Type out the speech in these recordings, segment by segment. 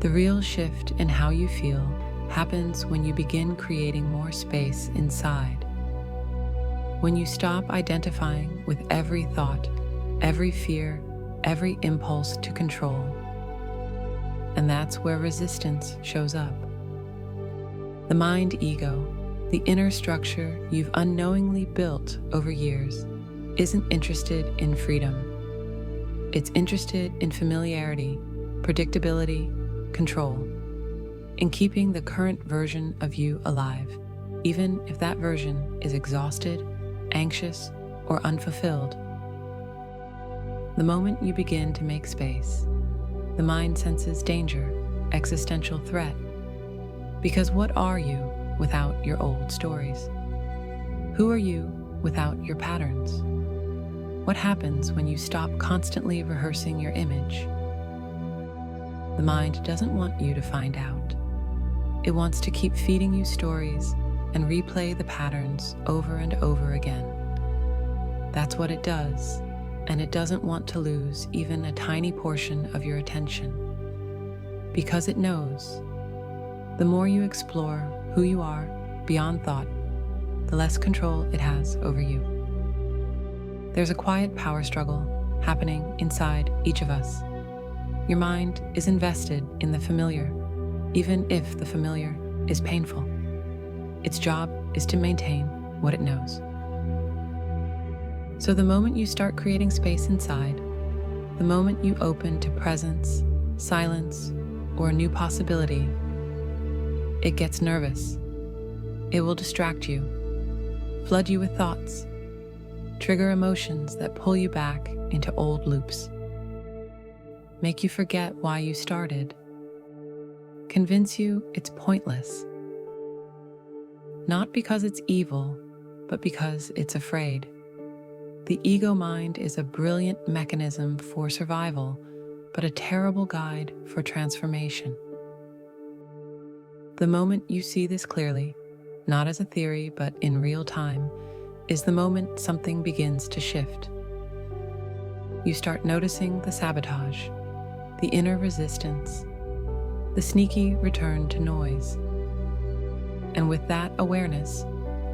The real shift in how you feel happens when you begin creating more space inside. When you stop identifying with every thought, every fear, every impulse to control. And that's where resistance shows up. The mind ego, the inner structure you've unknowingly built over years, isn't interested in freedom. It's interested in familiarity, predictability, control, in keeping the current version of you alive, even if that version is exhausted, anxious, or unfulfilled. The moment you begin to make space, the mind senses danger, existential threat. Because what are you without your old stories? Who are you without your patterns? What happens when you stop constantly rehearsing your image? The mind doesn't want you to find out. It wants to keep feeding you stories and replay the patterns over and over again. That's what it does, and it doesn't want to lose even a tiny portion of your attention. Because it knows, the more you explore who you are beyond thought, the less control it has over you. There's a quiet power struggle happening inside each of us. Your mind is invested in the familiar, even if the familiar is painful. Its job is to maintain what it knows. So the moment you start creating space inside, the moment you open to presence, silence, or a new possibility, it gets nervous. It will distract you, flood you with thoughts, trigger emotions that pull you back into old loops, make you forget why you started, convince you it's pointless. Not because it's evil, but because it's afraid. The ego mind is a brilliant mechanism for survival, but a terrible guide for transformation. The moment you see this clearly, not as a theory, but in real time, is the moment something begins to shift. You start noticing the sabotage, the inner resistance, the sneaky return to noise. And with that awareness,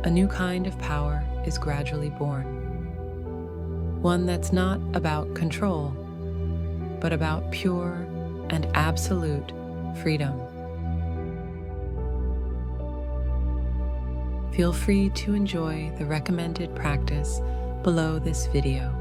a new kind of power is gradually born. One that's not about control, but about pure and absolute freedom. Feel free to enjoy the recommended practice below this video.